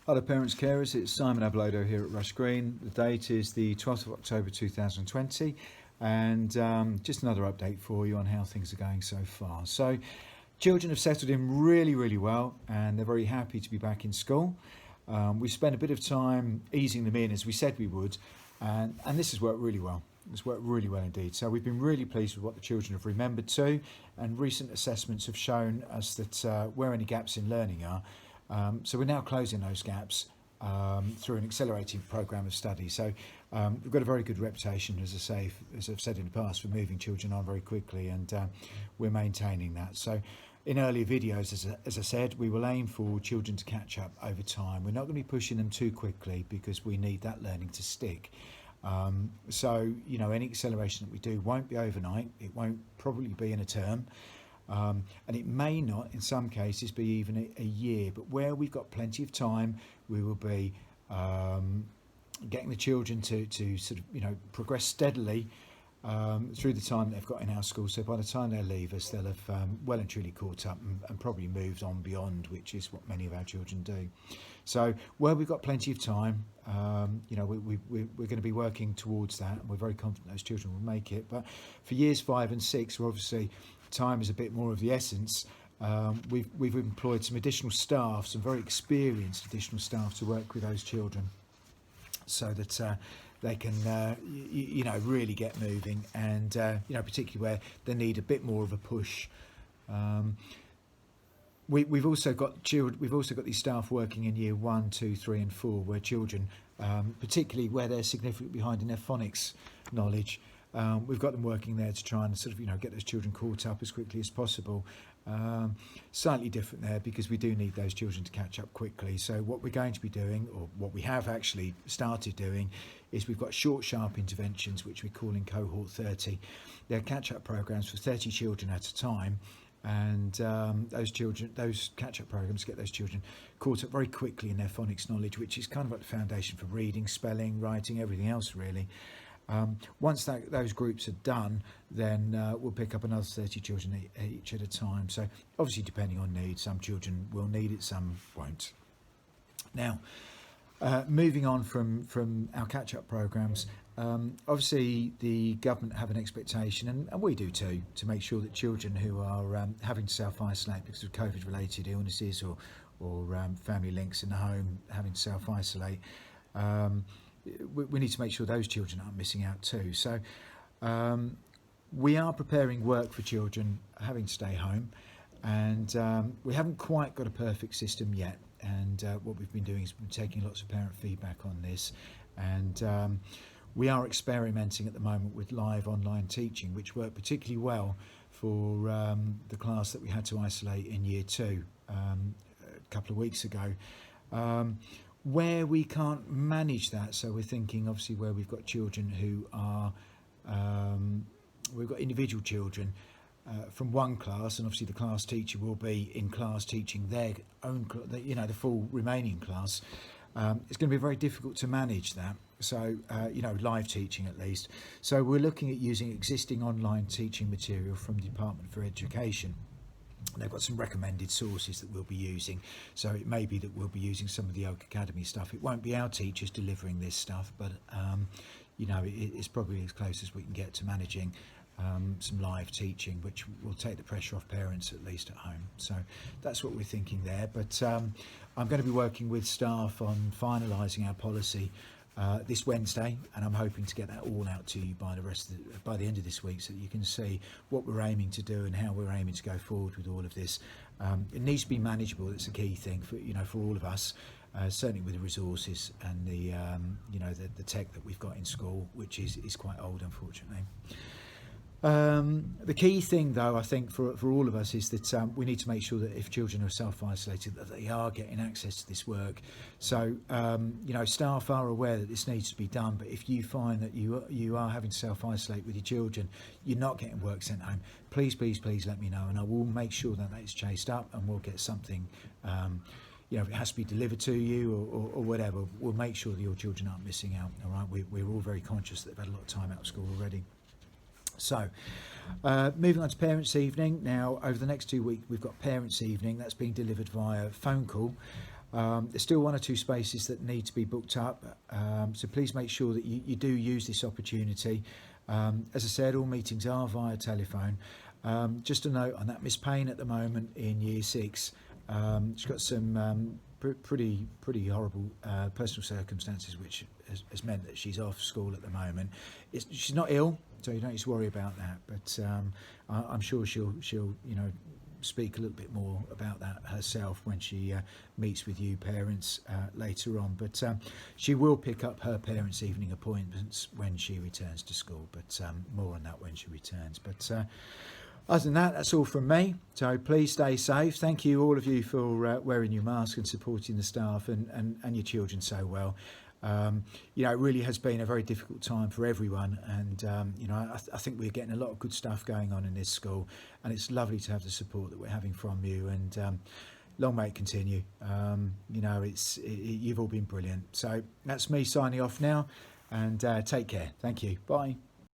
Hello parents, carers, it's Simon Abeledo here at Rush Green. The date is the 12th of October 2020 and just another update for you on how things are going so far. So children have settled in really well and they're very happy to be back in school. We spent a bit of time easing them in as we said we would, and this has worked really well. It's worked really well indeed. So we've been really pleased with what the children have remembered too, and recent assessments have shown us that where any gaps in learning are. So we're now closing those gaps through an accelerating programme of study. So we've got a very good reputation, as I say, as I've said in the past, for moving children on very quickly, and we're maintaining that. So in earlier videos, as I said, we will aim for children to catch up over time. We're not going to be pushing them too quickly because we need that learning to stick. So, you know, any acceleration that we do won't be overnight. It won't probably be in a term. And it may not, in some cases, be even a year, but where we've got plenty of time, we will be getting the children to sort of, you know, progress steadily through the time they've got in our school. So by the time they leave us, they'll have well and truly caught up and probably moved on beyond, which is what many of our children do. So where we've got plenty of time, you know, we're going to be working towards that, and we're very confident those children will make it. But for years 5 and 6, we're obviously time is a bit more of the essence. We've employed some additional staff, some very experienced additional staff to work with those children, so that they can you know, really get moving, and you know, particularly where they need a bit more of a push. We've also got these staff working in year 1, 2, 3 and 4, where children, particularly where they're significantly behind in their phonics knowledge, we've got them working there to try and sort of, you know, get those children caught up as quickly as possible. Slightly different there because we do need those children to catch up quickly. So what we're going to be doing, or what we have actually started doing, is we've got short, sharp interventions, which we call in cohort 30. They're catch-up programs for 30 children at a time. And those catch-up programs get those children caught up very quickly in their phonics knowledge, which is kind of like the foundation for reading, spelling, writing, everything else really. Once those groups are done, then we'll pick up another 30 children each at a time. So obviously depending on need, some children will need it, some won't. Now, moving on from our catch-up programs, obviously the government have an expectation, and we do too, to make sure that children who are having to self-isolate because of COVID-related illnesses or family links in the home having to self-isolate, we need to make sure those children aren't missing out too. So we are preparing work for children having to stay home, and we haven't quite got a perfect system yet. And what we've been doing is been taking lots of parent feedback on this, and we are experimenting at the moment with live online teaching, which worked particularly well for the class that we had to isolate in year 2 a couple of weeks ago. Where we can't manage that, so we're thinking obviously where we've got children who are, we've got individual children from one class, and obviously the class teacher will be in class teaching their own, you know, the full remaining class. It's going to be very difficult to manage that. So, you know, live teaching at least. So we're looking at using existing online teaching material from the Department for Education. They've got some recommended sources that we'll be using, so it may be that we'll be using some of the Oak Academy stuff. It won't be our teachers delivering this stuff, but you know, it's probably as close as we can get to managing some live teaching, which will take the pressure off parents at least at home. So that's what we're thinking there. But I'm going to be working with staff on finalising our policy this Wednesday, and I'm hoping to get that all out to you by the end of this week, so that you can see what we're aiming to do and how we're aiming to go forward with all of this. It needs to be manageable. It's a key thing for, you know, for all of us, certainly with the resources and the you know, the tech that we've got in school, which is quite old, unfortunately. The key thing though, I think for all of us, is that we need to make sure that if children are self-isolated, that they are getting access to this work. So you know, staff are aware that this needs to be done, but if you find that you are having to self-isolate with your children, you're not getting work sent home, please let me know, and I will make sure that is chased up, and we'll get something, you know, if it has to be delivered to you or whatever, we'll make sure that your children aren't missing out. All right, we're all very conscious that they've had a lot of time out of school already. So moving on to Parents' Evening. Now, over the next 2 weeks, we've got Parents' Evening. That's being delivered via phone call. There's still 1 or 2 spaces that need to be booked up, so please make sure that you do use this opportunity. As I said, all meetings are via telephone. Just a note on that, Miss Payne at the moment in Year 6, she's got some pretty horrible personal circumstances, which has meant that she's off school at the moment. She's not ill, so you don't need to worry about that. But I'm sure she'll speak a little bit more about that herself when she meets with you parents later on. But she will pick up her parents' evening appointments when she returns to school. But more on that when she returns. But other than that, that's all from me. So please stay safe. Thank you, all of you, for wearing your mask and supporting the staff and your children so well. It really has been a very difficult time for everyone, and I think we're getting a lot of good stuff going on in this school, and it's lovely to have the support that we're having from you, and long may it continue. You've all been brilliant. So that's me signing off now, and take care. Thank you. Bye.